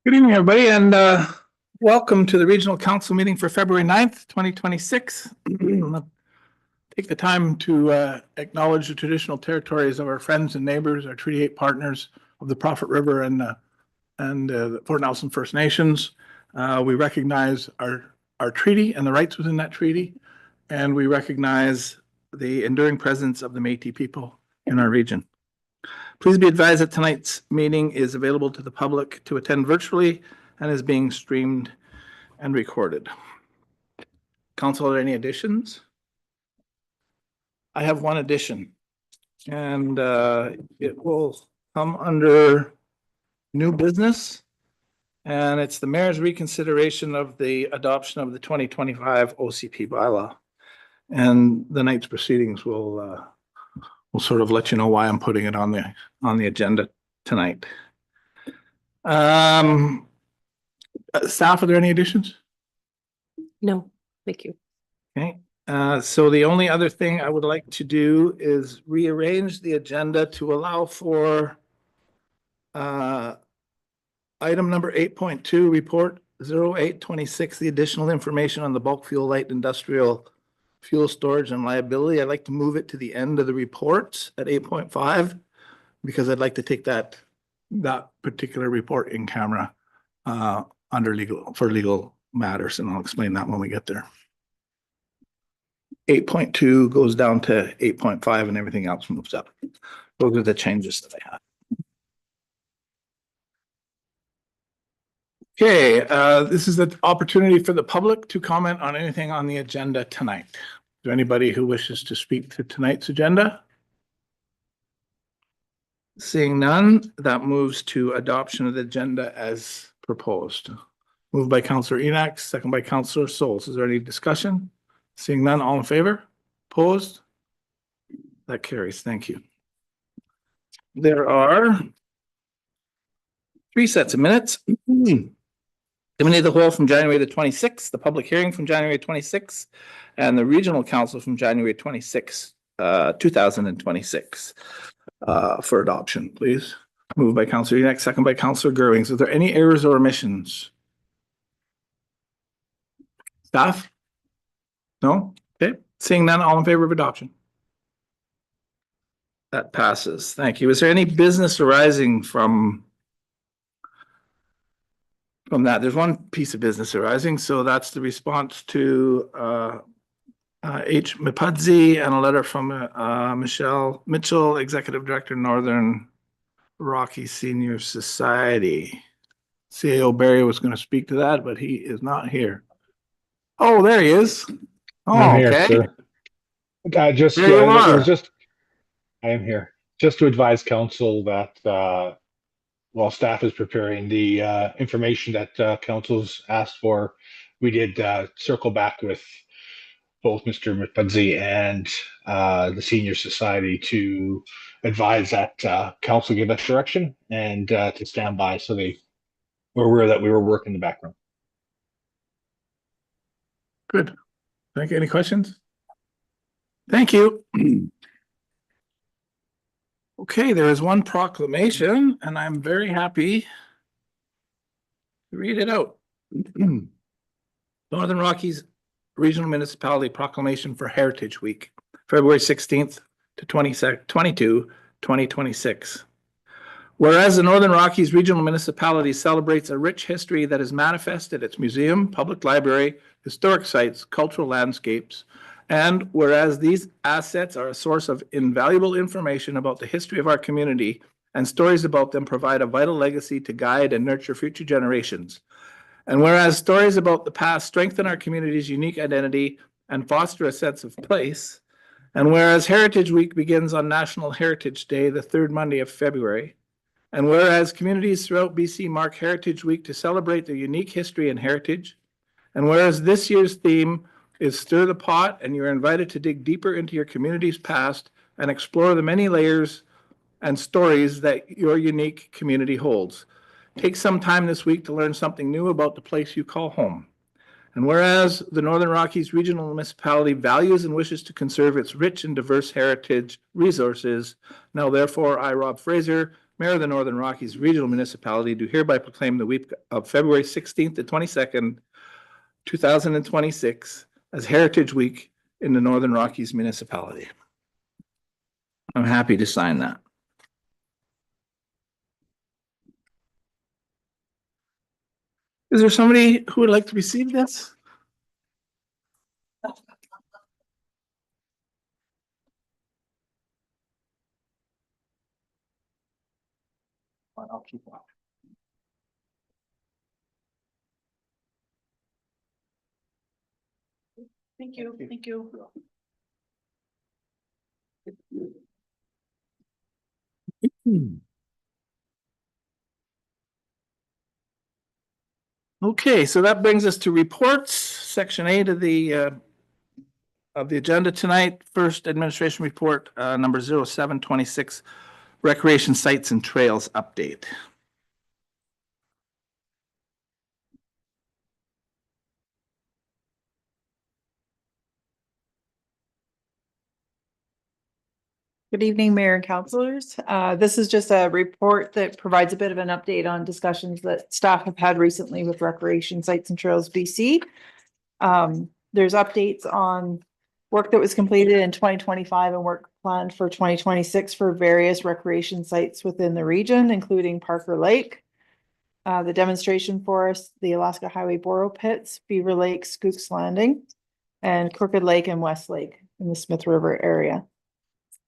Good evening, everybody, and welcome to the Regional Council meeting for February 9th, 2026. Take the time to acknowledge the traditional territories of our friends and neighbors, our Treaty 8 partners of the Prophet River and the Fort Nelson First Nations. We recognize our treaty and the rights within that treaty, and we recognize the enduring presence of the Métis people in our region. Please be advised that tonight's meeting is available to the public to attend virtually and is being streamed and recorded. Council, are there any additions? I have one addition, and it will come under new business, and it's the mayor's reconsideration of the adoption of the 2025 OCP bylaw. And the night's proceedings will sort of let you know why I'm putting it on the agenda tonight. Staff, are there any additions? No, thank you. Okay, so the only other thing I would like to do is rearrange the agenda to allow for item number 8.2, report 0826, the additional information on the bulk fuel light industrial fuel storage and liability. I'd like to move it to the end of the report at 8.5 because I'd like to take that particular report in camera under legal matters, and I'll explain that when we get there. 8.2 goes down to 8.5 and everything else moves up. Those are the changes that I have. Okay, this is the opportunity for the public to comment on anything on the agenda tonight. Is there anybody who wishes to speak to tonight's agenda? Seeing none, that moves to adoption of the agenda as proposed. Moved by Councillor Enoch, second by Councillor Souls. Is there any discussion? Seeing none, all in favor? Opposed? That carries. Thank you. There are 3 sets of minutes. Committee of the whole from January the 26th, the public hearing from January 26th, and the regional council from January 26th, 2026 for adoption, please. Moved by Councillor Enoch, second by Councillor Gerwings. Is there any errors or omissions? Staff? No? Okay. Seeing none, all in favor of adoption? That passes. Thank you. Is there any business arising from that? There's one piece of business arising, so that's the response to H. Mapudzi and a letter from Michelle Mitchell, Executive Director, Northern Rocky Senior Society. CAO Barry was going to speak to that, but he is not here. Oh, there he is. Oh, I'm here, okay. sir. I am here. Just to advise council that while staff is preparing the information that council's asked for, we did circle back with both Mr. Mapudzi and the Senior Society to advise that council gave us direction and to stand by, so they were aware that we were working in the background. Good. Thank you. Any questions? Thank you. Okay, there is one proclamation, and I'm very happy to read it out. Northern Rockies Regional Municipality Proclamation for Heritage Week, February 16th to 22, 2026. Whereas the Northern Rockies Regional Municipality celebrates a rich history that is manifest at its museum, public library, historic sites, cultural landscapes, and whereas these assets are a source of invaluable information about the history of our community, and stories about them provide a vital legacy to guide and nurture future generations. And whereas stories about the past strengthen our community's unique identity and foster a sense of place, and whereas Heritage Week begins on National Heritage Day, the third Monday of February, and whereas communities throughout BC mark Heritage Week to celebrate their unique history and heritage, and whereas this year's theme is Stir the Pot, and you're invited to dig deeper into your community's past and explore the many layers and stories that your unique community holds. Take some time this week to learn something new about the place you call home. And whereas the Northern Rockies Regional Municipality values and wishes to conserve its rich and diverse heritage resources, now therefore I, Rob Fraser, Mayor of the Northern Rockies Regional Municipality, do hereby proclaim the week of February 16th to 22nd, 2026 as Heritage Week in the Northern Rockies Municipality. I'm happy to sign that. Is there somebody who would like to receive this? I'll keep one. Thank you. Thank you. Okay, so that brings us to reports, section 8 of the agenda tonight. First, administration report, number 0726, recreation sites and trails update. Good evening, Mayor and Councilors. This is just a report that provides a bit of an update on discussions that staff have had recently with Recreation Sites and Trails BC. There's updates on work that was completed in 2025 and work planned for 2026 for various recreation sites within the region, including Parker Lake, the demonstration forest, the Alaska Highway Borrow Pits, Beaver Lake, Skooks Landing, and Crooked Lake and West Lake in the Smith River area.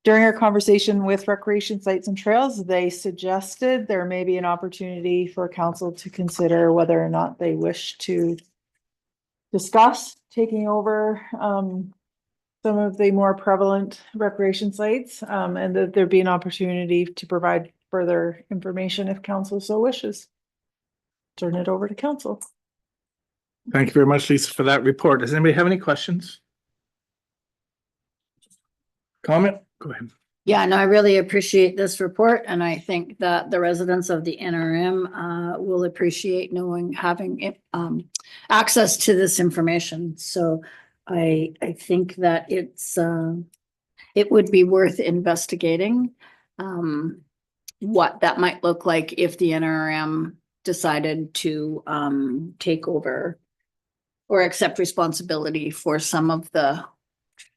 During our conversation with Recreation Sites and Trails, they suggested there may be an opportunity for council to consider whether or not they wish to discuss taking over some of the more prevalent recreation sites, and that there'd be an opportunity to provide further information if council so wishes. Turn it over to council. Thank you very much, Lisa, for that report. Does anybody have any questions? Comment? Go ahead. Yeah, no, I really appreciate this report, and I think that the residents of the NRM will appreciate having access to this information. So I think that it would be worth investigating what that might look like if the NRM decided to take over or accept responsibility for some of the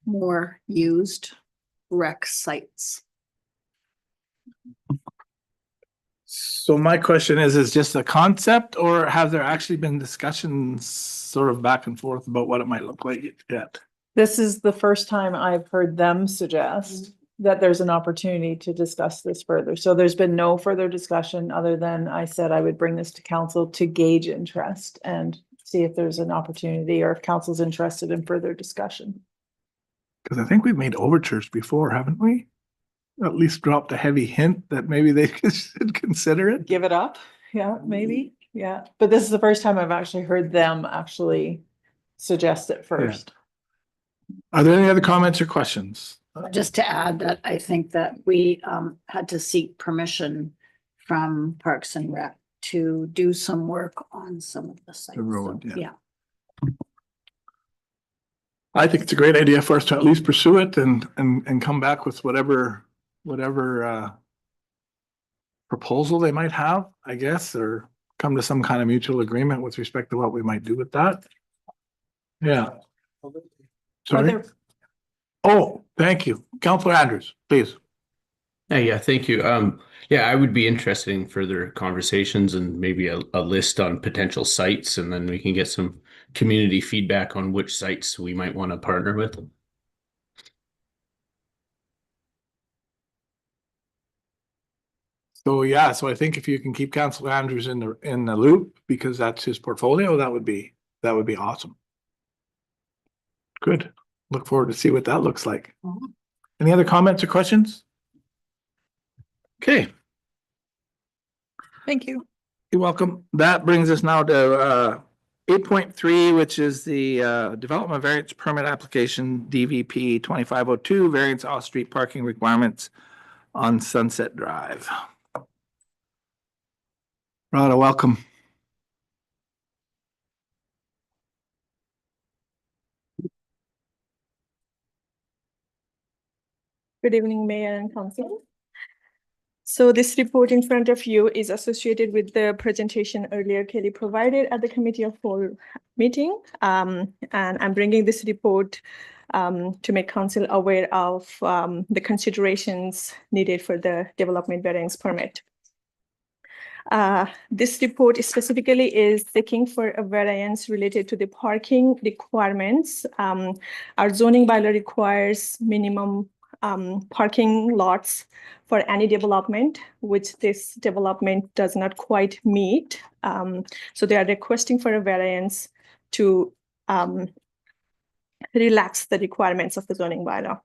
more used rec sites. So my question is just a concept, or have there actually been discussions sort of back and forth about what it might look like yet? This is the first time I've heard them suggest that there's an opportunity to discuss this further. So there's been no further discussion other than I said I would bring this to council to gauge interest and see if there's an opportunity or if council's interested in further discussion. Because I think we've made overtures before, haven't we? At least dropped a heavy hint that maybe they should consider it. Give it up. Yeah, maybe. Yeah. But this is the first time I've actually heard them actually suggest it first. Are there any other comments or questions? Just to add that I think that we had to seek permission from Parks and Rec to do some work on some of the sites. The road, So, yeah. I think it's a great idea for us to at least pursue it and come back with whatever proposal they might have, I guess, or come to some kind of mutual agreement with respect to what we might do with that. Yeah. Sorry. Oh, thank you. Councilor Andrews, please. Yeah, thank you. Yeah, I would be interested in further conversations and maybe a list on potential sites, and then we can get some community feedback on which sites we might want to partner with. So yeah, so I think if you can keep Councilor Andrews in the loop, because that's his portfolio, that would be awesome. Good. Look forward to see what that looks like. Any other comments or questions? Okay, Thank you. you're welcome. That brings us now to 8.3, which is the development variance permit application, DVP 2502, variance off-street parking requirements on Sunset Drive. Rhoda, welcome. Good evening, Mayor and Council. So this report in front of you is associated with the presentation earlier Kelly provided at the committee of whole meeting. And I'm bringing this report to make council aware of the considerations needed for the development variance permit. This report specifically is seeking for a variance related to the parking requirements. Our zoning bylaw requires minimum parking lots for any development, which this development does not quite meet. So they are requesting for a variance to relax the requirements of the zoning bylaw.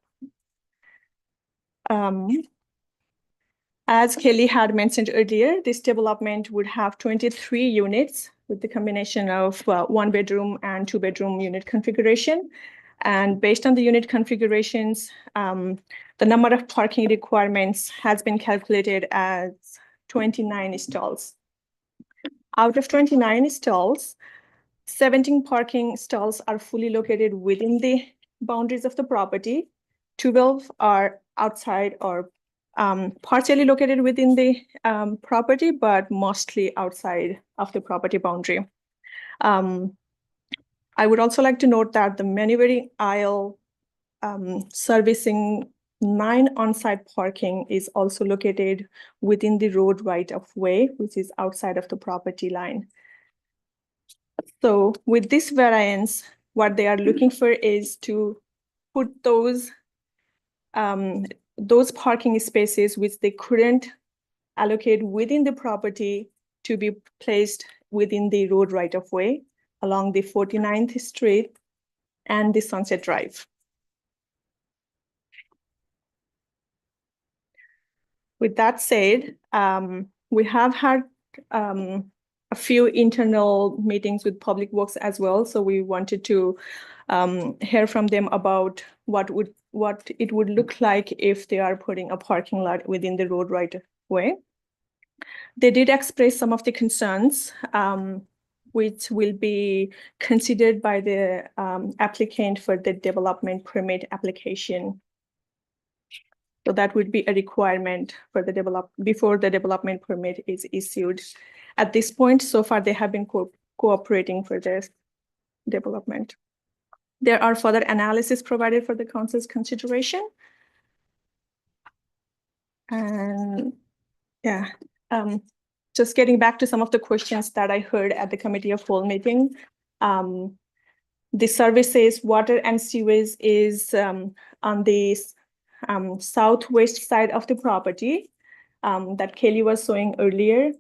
As Kelly had mentioned earlier, this development would have 23 units with the combination of 1-bedroom and 2-bedroom unit configuration. And based on the unit configurations, the number of parking requirements has been calculated as 29 stalls. Out of 29 stalls, 17 parking stalls are fully located within the boundaries of the property. 12 are outside or partially located within the property, but mostly outside of the property boundary. I would also like to note that the maneuver aisle servicing 9 on-site parking is also located within the road right of way, which is outside of the property line. So with this variance, what they are looking for is to put those parking spaces which they couldn't allocate within the property to be placed within the road right of way along the 49th Street and the Sunset Drive. With that said, we have had a few internal meetings with Public Works as well. So we wanted to hear from them about what it would look like if they are putting a parking lot within the road right of way. They did express some of the concerns which will be considered by the applicant for the development permit application. So that would be a requirement for the before the development permit is issued. At this point, so far, they have been cooperating for this development. There are further analysis provided for the council's consideration. And yeah, just getting back to some of the questions that I heard at the committee of whole meeting. The services, water and sewage is on the southwest side of the property that Kelly was showing earlier.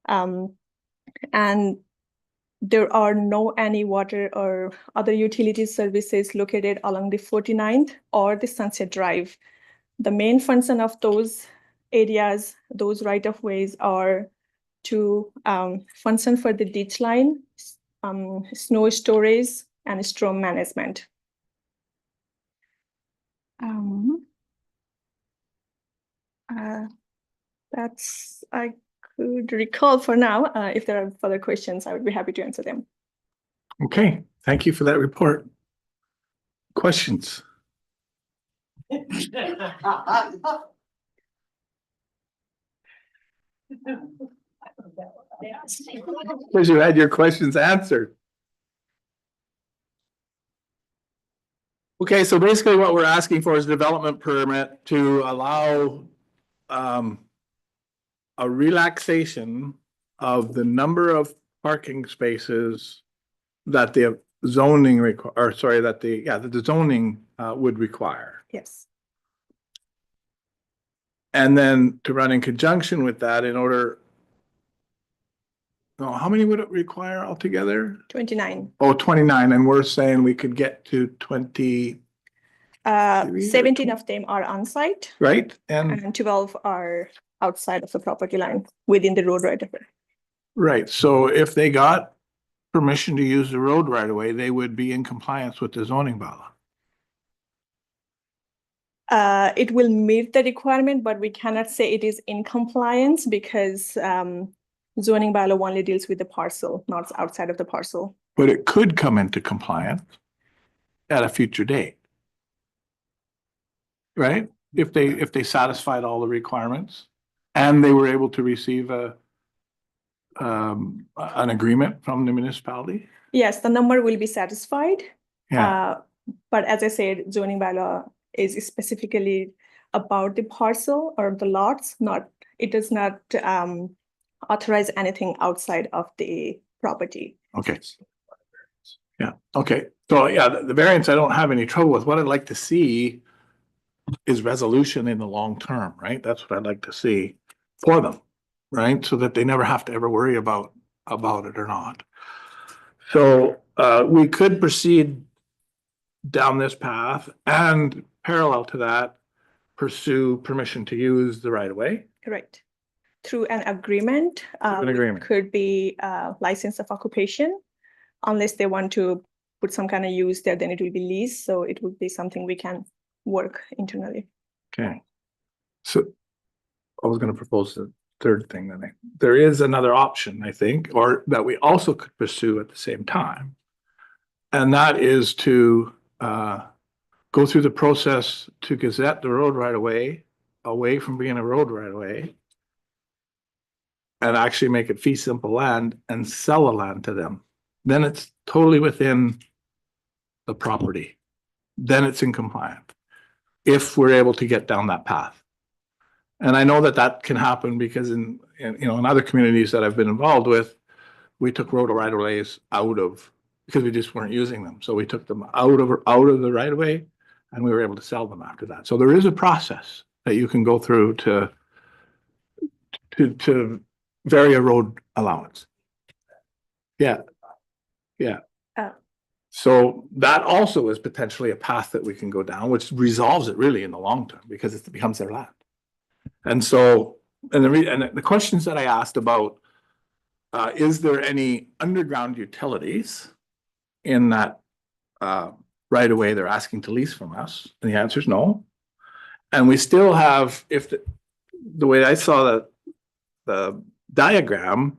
And there are no any water or other utility services located along the 49th or the Sunset Drive. The main function of those areas, those right-of-ways are to function for the ditch line, snow storage, and storm management. That's I could recall for now. If there are further questions, I would be happy to answer them. Okay, thank you for that report. Questions? Because you had your questions answered. Okay, so basically what we're asking for is a development permit to allow a relaxation of the number of parking spaces that the zoning the zoning would require. Yes. And then to run in conjunction with that in order, no, how many would it require altogether? 29. Oh, 29, and we're saying we could get to 20, 17 of them are on site right? And and 12 are outside of the property line within the road right of way. right, so if they got permission to use the road right away, they would be in compliance with the zoning bylaw. It will meet the requirement, but we cannot say it is in compliance because zoning bylaw only deals with the parcel, not outside of the parcel. But it could come into compliance at a future date. Right? If they satisfied all the requirements and they were able to receive an agreement from the municipality? Yes, the number will be satisfied. Yeah, But as I said, zoning bylaw is specifically about the parcel or the lots, it does not authorize anything outside of the property. okay. Yeah, okay. So yeah, the variance I don't have any trouble with. What I'd like to see is resolution in the long term, right? That's what I'd like to see for them, right? So that they never have to ever worry about it or not. So we could proceed down this path and parallel to that, pursue permission to use the right of way. Correct. Through an agreement. An agreement. Could be license of occupation. Unless they want to put some kind of use there, then it will be lease. So it would be something we can work internally. Okay. So I was gonna propose the third thing then. There is another option, I think, or that we also could pursue at the same time. And that is to go through the process to gazette the road right away from being a road right away. And actually make it fee simple land and sell the land to them. Then it's totally within the property. Then it's in compliance. If we're able to get down that path. And I know that that can happen because in other communities that I've been involved with, we took road right of ways because we just weren't using them. So we took them out of the right of way and we were able to sell them after that. So there is a process that you can go through to vary a road allowance. Yeah. Yeah. So that also is potentially a path that we can go down, which resolves it really in the long term because it becomes their land. And so, and the questions that I asked about, is there any underground utilities in that right away they're asking to lease from us? And the answer is no. And we still have, if the way I saw the diagram,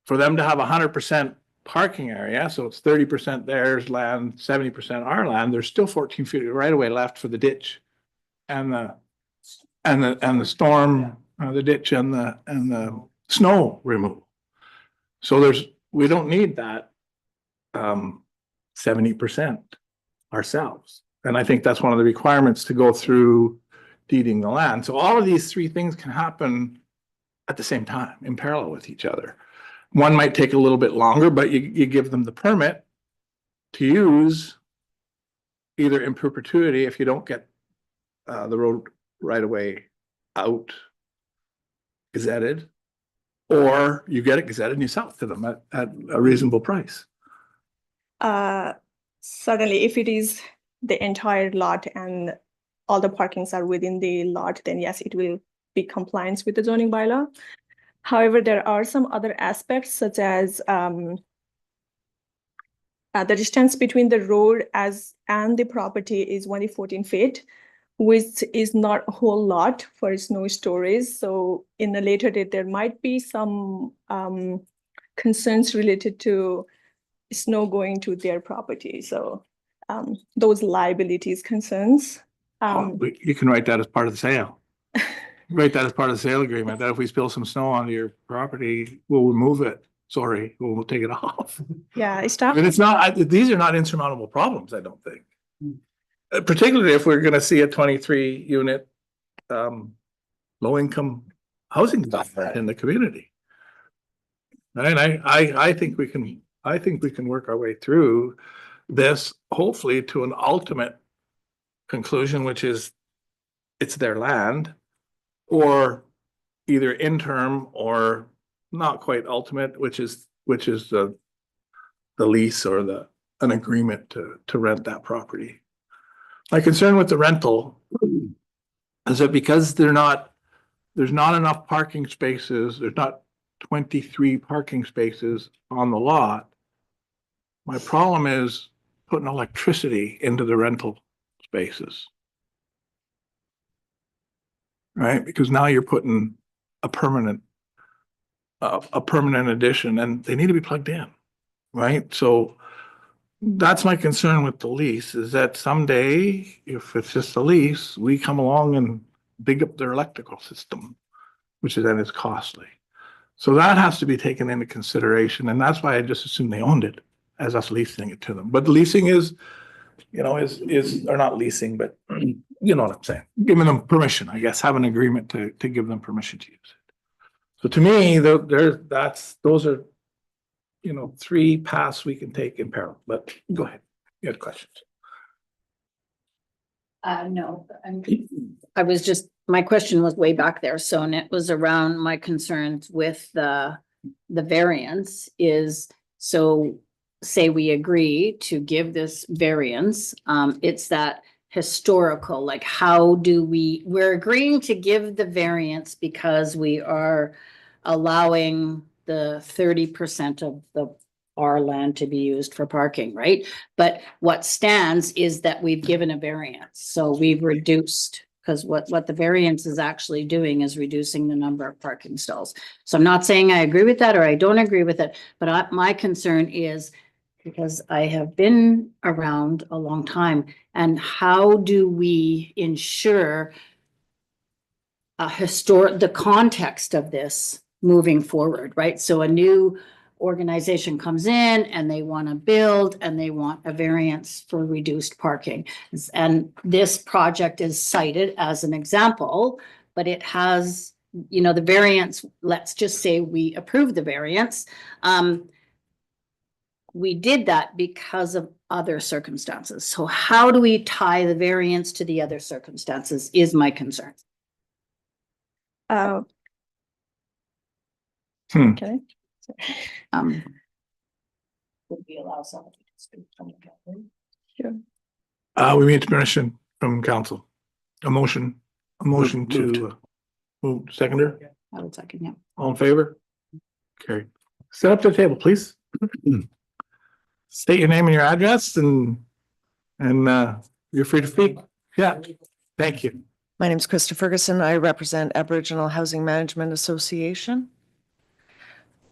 for them to have 100% parking area, so it's 30% theirs land, 70% our land, there's still 14 feet of right away left for the ditch and the storm, the ditch and the snow removal. So we don't need that 70% ourselves. And I think that's one of the requirements to go through deeding the land. So all of these three things can happen at the same time in parallel with each other. One might take a little bit longer, but you give them the permit to use either in perpetuity if you don't get the road right away out gazetted, or you get it gazetted and you sell it to them at a reasonable price. Certainly, if it is the entire lot and all the parkings are within the lot, then yes, it will be compliance with the zoning bylaw. However, there are some other aspects such as the distance between the road and the property is only 14 feet, which is not a whole lot for snow storage. So in a later date, there might be some concerns related to snow going to their property. So those liabilities concerns. You can write that as part of the sale. Write that as part of the sale agreement, that if we spill some snow onto your property, we'll remove it. Sorry, we'll take it off. Yeah, it's I tough. mean, it's not, these are not insurmountable problems, I don't think. Particularly if we're gonna see a 23 unit low income housing development in the community. And I think we can work our way through this, hopefully to an ultimate conclusion, which is it's their land, or either interim or not quite ultimate, which is the lease or an agreement to rent that property. My concern with the rental is that because there's not enough parking spaces, there's not 23 parking spaces on the lot. My problem is putting electricity into the rental spaces. Right? Because now you're putting a permanent addition and they need to be plugged in. Right? So that's my concern with the lease, is that someday, if it's just a lease, we come along and dig up their electrical system. which then is costly. So that has to be taken into consideration, and that's why I just assumed they owned it as us leasing it to them. But leasing is, or not leasing, but you know what I'm saying, giving them permission, I guess, have an agreement to give them permission to use it. So to me, those are, three paths we can take in parallel, but go ahead. You had questions. No, my question was way back there, so, and it was around my concerns with the variance is, so say we agree to give this variance, it's that historical, like how do we're agreeing to give the variance because we are allowing the 30% of our land to be used for parking, right? But what stands is that we've given a variance. So we've reduced, because what the variance is actually doing is reducing the number of parking stalls. So I'm not saying I agree with that or I don't agree with it, but my concern is, because I have been around a long time, and how do we ensure the context of this moving forward, right? So a new organization comes in and they want to build and they want a variance for reduced parking. And this project is cited as an example, but it has, the variance, let's just say we approve the variance. We did that because of other circumstances. So how do we tie the variance to the other circumstances is my concern. Okay. Would we allow somebody to speak from the gallery? Sure. We need permission from council. A motion to move. Seconder, I would second, yeah. all in favor? Okay. Step up to the table, please. State your name and your address and you're free to speak. Yeah, thank you. My name is Krista Ferguson. I represent Aboriginal Housing Management Association.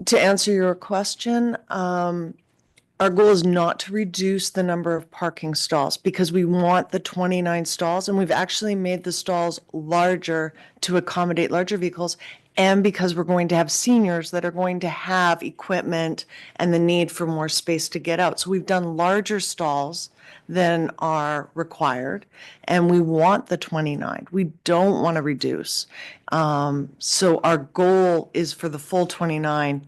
To answer your question, our goal is not to reduce the number of parking stalls because we want the 29 stalls, and we've actually made the stalls larger to accommodate larger vehicles, and because we're going to have seniors that are going to have equipment and the need for more space to get out. So we've done larger stalls than are required, and we want the 29. We don't want to reduce. So our goal is for the full 29,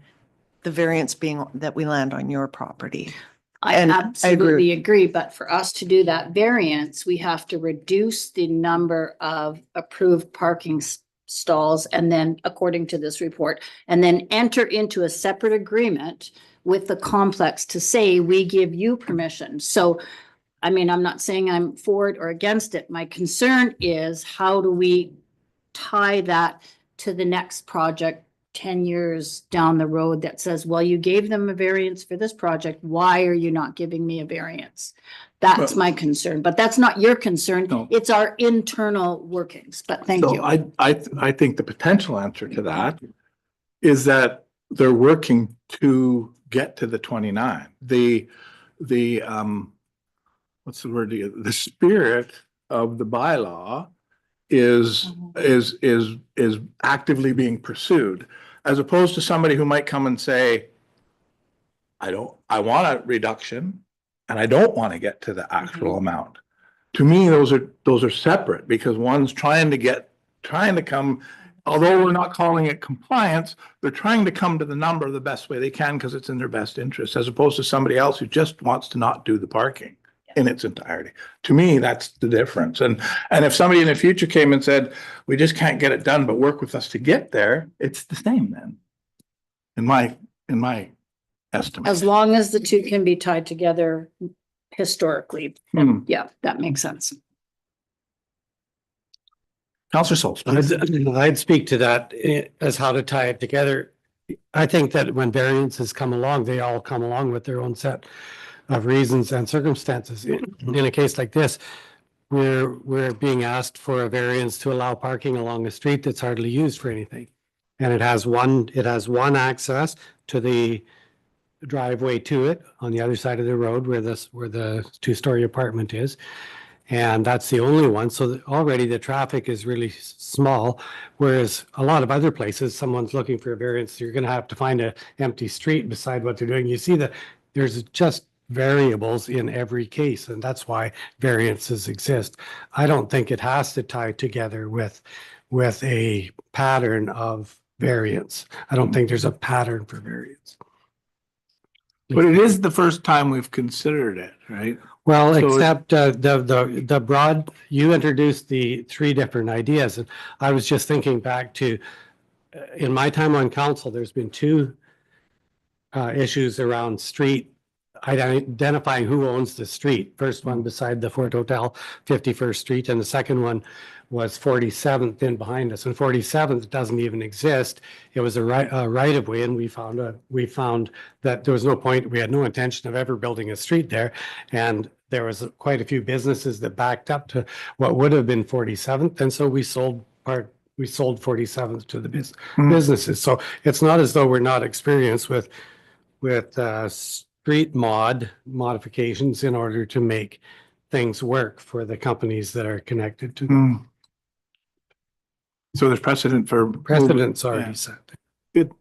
the variance being that we land on your property. I And I absolutely agree, but for us to do that variance, we have to reduce the number of approved parking stalls, and then, according to this report, and then enter into a separate agreement with the complex to say, we give you permission. So, I mean, I'm not saying I'm for it or against it. My concern is, how do we tie that to the next project 10 years down the road that says, well, you gave them a variance for this project. Why are you not giving me a variance? That's my concern, but that's not your concern. No. It's our internal workings, but thank So you. I think the potential answer to that is that they're working to get to the 29. What's the word? The spirit of the bylaw is actively being pursued, as opposed to somebody who might come and say, I want a reduction and I don't want to get to the actual amount. To me, those are separate, because one's trying to come, although we're not calling it compliance, they're trying to come to the number the best way they can because it's in their best interest, as opposed to somebody else who just wants to not do the parking in its entirety. To me, that's the difference. And if somebody in the future came and said, we just can't get it done, but work with us to get there, it's the same then, in my estimate. As long as the two can be tied together historically, yeah, that makes sense. Councillor Solz, please. I'd speak to that as how to tie it together. I think that when variances come along, they all come along with their own set of reasons and circumstances. In a case like this, we're being asked for a variance to allow parking along a street that's hardly used for anything. And it has one access to the driveway to it on the other side of the road where the two-story apartment is. And that's the only one. So already the traffic is really small. Whereas a lot of other places, someone's looking for a variance, you're going to have to find an empty street beside what they're doing. You see that there's just variables in every case, and that's why variances exist. I don't think it has to tie together with a pattern of variance. I don't think there's a pattern for variance. But it is the first time we've considered it, right? Well, So- except the broad, you introduced the three different ideas, and I was just thinking back to, in my time on council, there's been two issues around street, identifying who owns the street. First one beside the Fort Hotel, 51st Street, and the second one was 47th in behind us, and 47th doesn't even exist. It was a right of way, and we found that there was no point, we had no intention of ever building a street there. And there was quite a few businesses that backed up to what would have been 47th. And so we sold 47th to the businesses. So it's not as though we're not experienced with street modifications in order to make things work for the companies that are connected to them. Hmm. So there's precedent for. Precedent's Yeah. already set. Good.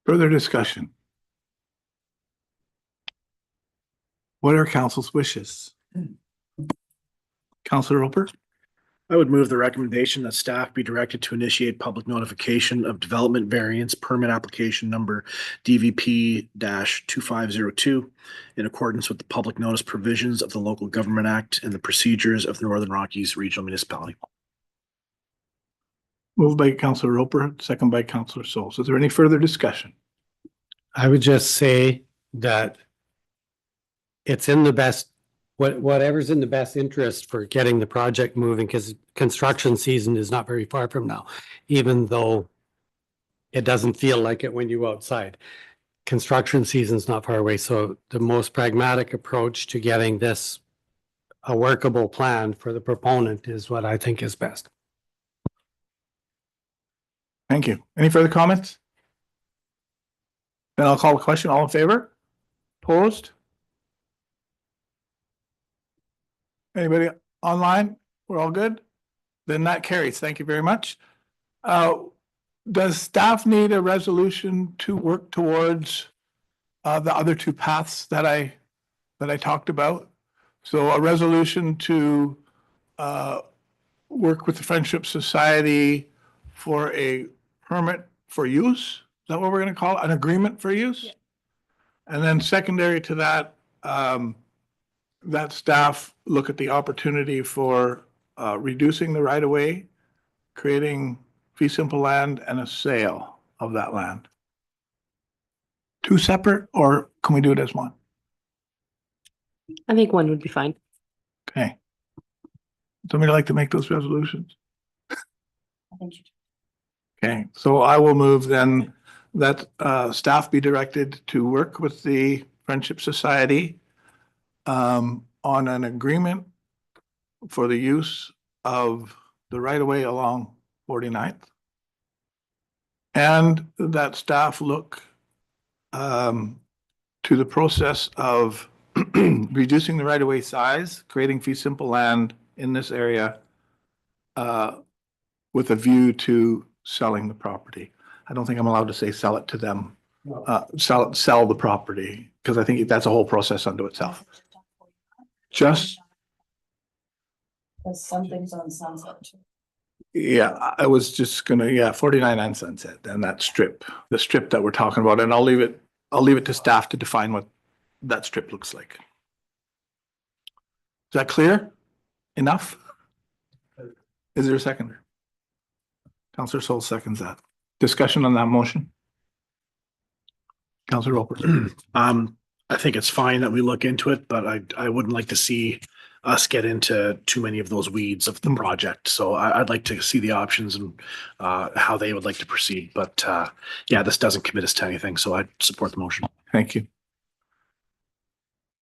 Further discussion. What are council's wishes? Councilor Roper? I would move the recommendation that staff be directed to initiate public notification of development variance permit application number DVP 2502 in accordance with the public notice provisions of the Local Government Act and the procedures of the Northern Rockies Regional Municipality. Moved by Councilor Roper, second by Councilor Souls. Is there any further discussion? I would just say that it's in the best, whatever's in the best interest for getting the project moving, because construction season is not very far from now, even though it doesn't feel like it when you go outside. Construction season's not far away, so the most pragmatic approach to getting this a workable plan for the proponent is what I think is best. Thank you. Any further comments? Then I'll call the question. All in favor? Opposed? Anybody online? We're all good? Then that carries. Thank you very much. Does staff need a resolution to work towards the other two paths that I talked about? So a resolution to work with the Friendship Society for a permit for use? Is that what we're going to call it? An agreement for use? Yeah. And then secondary to that, that staff look at the opportunity for reducing the right of way, creating fee simple land and a sale of that land. Two separate, or can we do it as one? I think one would be fine. Okay. Somebody like to make those resolutions? Okay, so I will move then that staff be directed to work with the Friendship Society on an agreement for the use of the right-of-way along 49th. And that staff look to the process of reducing the right-of-way size, creating fee simple land in this area with a view to selling the property. I don't think I'm allowed to say sell it to them, sell the property, because I think that's a whole process unto itself. Just, Some things on Sunset too. yeah, I was just gonna, 49 and Sunset, and that strip, the strip that we're talking about, and I'll leave it to staff to define what that strip looks like. Is that clear? Enough? Is there a seconder? Councillor Sol seconds that. Discussion on that motion? Councillor Roper. I think it's fine that we look into it, but I wouldn't like to see us get into too many of those weeds of the project. So I'd like to see the options and how they would like to proceed. But yeah, this doesn't commit us to anything, so I'd support the motion. Thank you.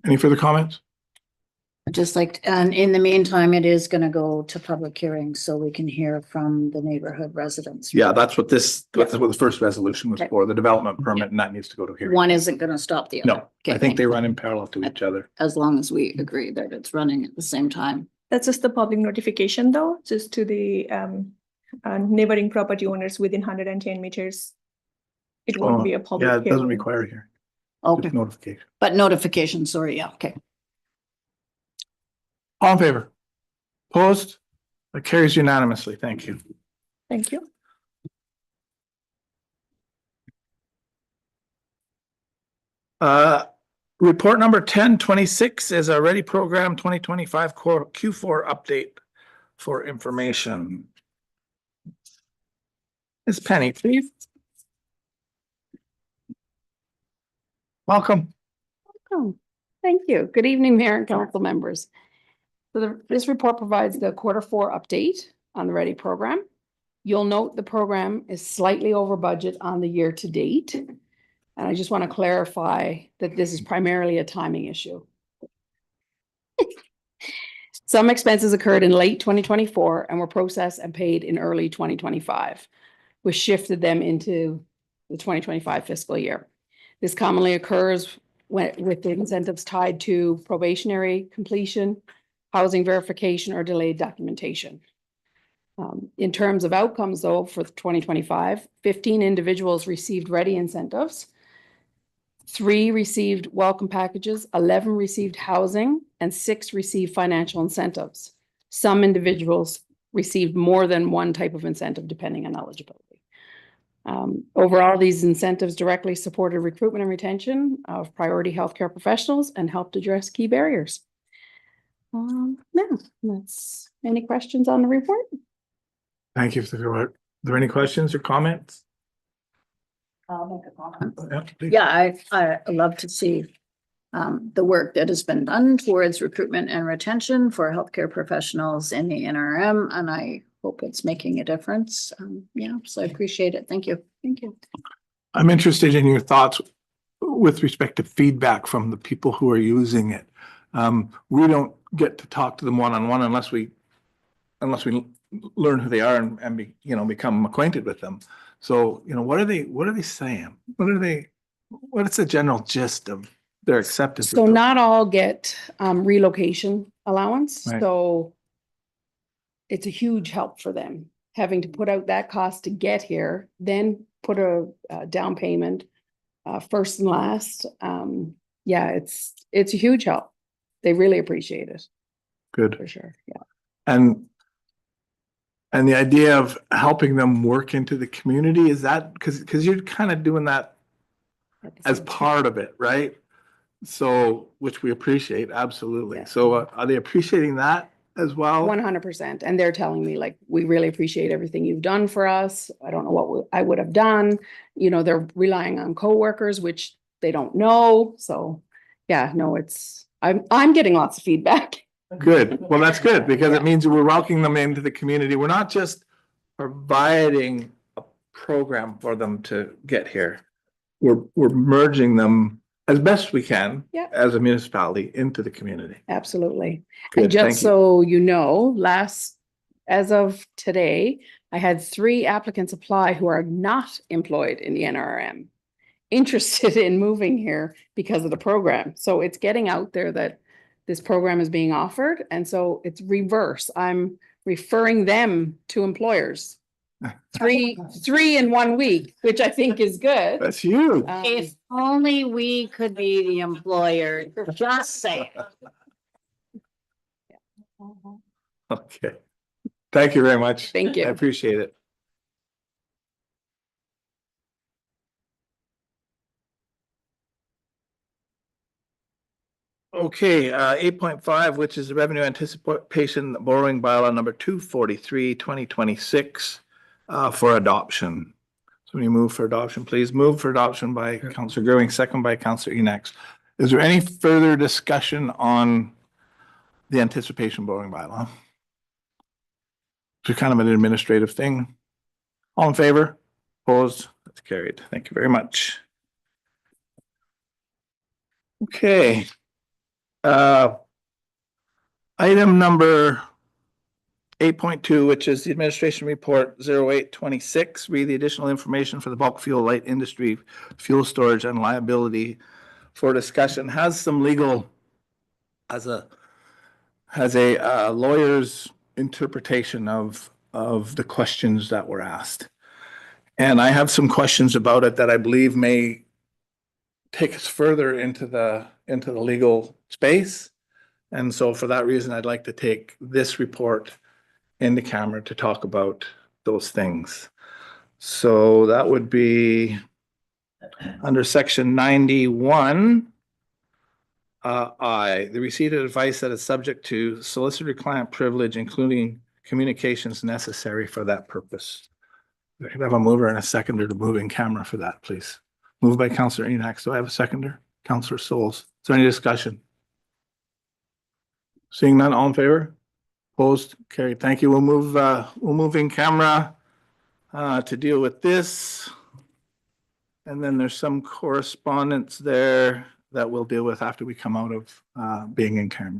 Any further comments? Just like, and in the meantime, it is gonna go to public hearing so we can hear from the neighborhood residents. Yeah, that's what that's what the first resolution was Okay. for, the development permit, and that needs to go to hearing. One isn't gonna stop the other. No, I Okay, think they thank- run in parallel to each other. As long as we agree that it's running at the same time. That's just the public notification though, just to the neighboring property owners within 110 meters. It won't be a public. Yeah, it doesn't hearing. require a hearing, Okay, just notification. but notification, sorry, yeah, okay. All in favor? Opposed? That carries unanimously. Thank you. Thank you. Report number 1026 is a Ready Program 2025 Q4 update for information. Ms. Penny, please. Welcome. Oh, thank you. Good evening, Mayor and council members. So this report provides the Q4 update on the Ready program. You'll note the program is slightly over budget on the year to date. And I just want to clarify that this is primarily a timing issue. Some expenses occurred in late 2024 and were processed and paid in early 2025, which shifted them into the 2025 fiscal year. This commonly occurs with the incentives tied to probationary completion, housing verification, or delayed documentation. In terms of outcomes, though, for 2025, 15 individuals received Ready incentives, 3 received welcome packages, 11 received housing, and 6 received financial incentives. Some individuals received more than one type of incentive, depending on eligibility. Overall, these incentives directly supported recruitment and retention of priority healthcare professionals and helped address key barriers. Any questions on the report? Thank you for the report. Are there any questions or comments? I'll make a comment. Yeah, please. Yeah, I love to see the work that has been done towards recruitment and retention for healthcare professionals in the NRM, and I hope it's making a difference. Yeah, so I appreciate it. Thank you. Thank you. I'm interested in your thoughts with respect to feedback from the people who are using it. We don't get to talk to them one-on-one unless we learn who they are and become acquainted with them. So, what are they saying? What's the general gist of their acceptance? So not all get relocation allowance, Right. so it's a huge help for them, having to put out that cost to get here, then put a down payment first and last. Yeah, it's a huge help. They really appreciate it, Good. for sure, yeah. And the idea of helping them work into the community, is that because you're kind of doing that At the as same time. part of it, right? So, which we appreciate, absolutely. Yeah. So are they appreciating that as well? 100%. And they're telling me, like, we really appreciate everything you've done for us. I don't know what I would have done. They're relying on coworkers, which they don't know. So yeah, no, I'm getting lots of feedback. Good. Well, that's good because it means we're welcoming them into the community. We're not just providing a program for them to get here. We're merging them as best we can Yeah. as a municipality into the community. Absolutely. Good, And thank just you. so you know, as of today, I had 3 applicants apply who are not employed in the NRM, interested in moving here because of the program. So it's getting out there that this program is being offered. And so it's reverse. I'm referring them to employers. 3 in 1 week, which I think is good. That's huge. If only we could be the employer, just say. Okay. Thank you very much. Thank you. I appreciate it. Okay, 8.5, which is the revenue anticipation borrowing bylaw number 243, 2026, for adoption. Somebody move for adoption, please. Move for adoption by Councillor Gurwing, second by Councillor Enax. Is there any further discussion on the anticipation borrowing bylaw? It's kind of an administrative thing. All in favor? Opposed? That's carried. Thank you very much. Okay. Item number 8.2, which is the administration report 0826, read the additional information for the bulk fuel light industry, fuel storage and liability for discussion, has some legal, has a lawyer's interpretation of the questions that were asked. And I have some questions about it that I believe may take us further into the legal space. And so for that reason, I'd like to take this report into camera to talk about those things. So that would be under section 91. The receipt of advice that is subject to solicitor-client privilege, including communications necessary for that purpose. I could have a mover and a seconder to move in camera for that, please. Moved by Councillor Enoch. Do I have a seconder? Councillor Souls. Is there any discussion? Seeing none, all in favor? Opposed? Carried. Thank you. We'll move in camera to deal with this. And then there's some correspondence there that we'll deal with after we come out of being in camera.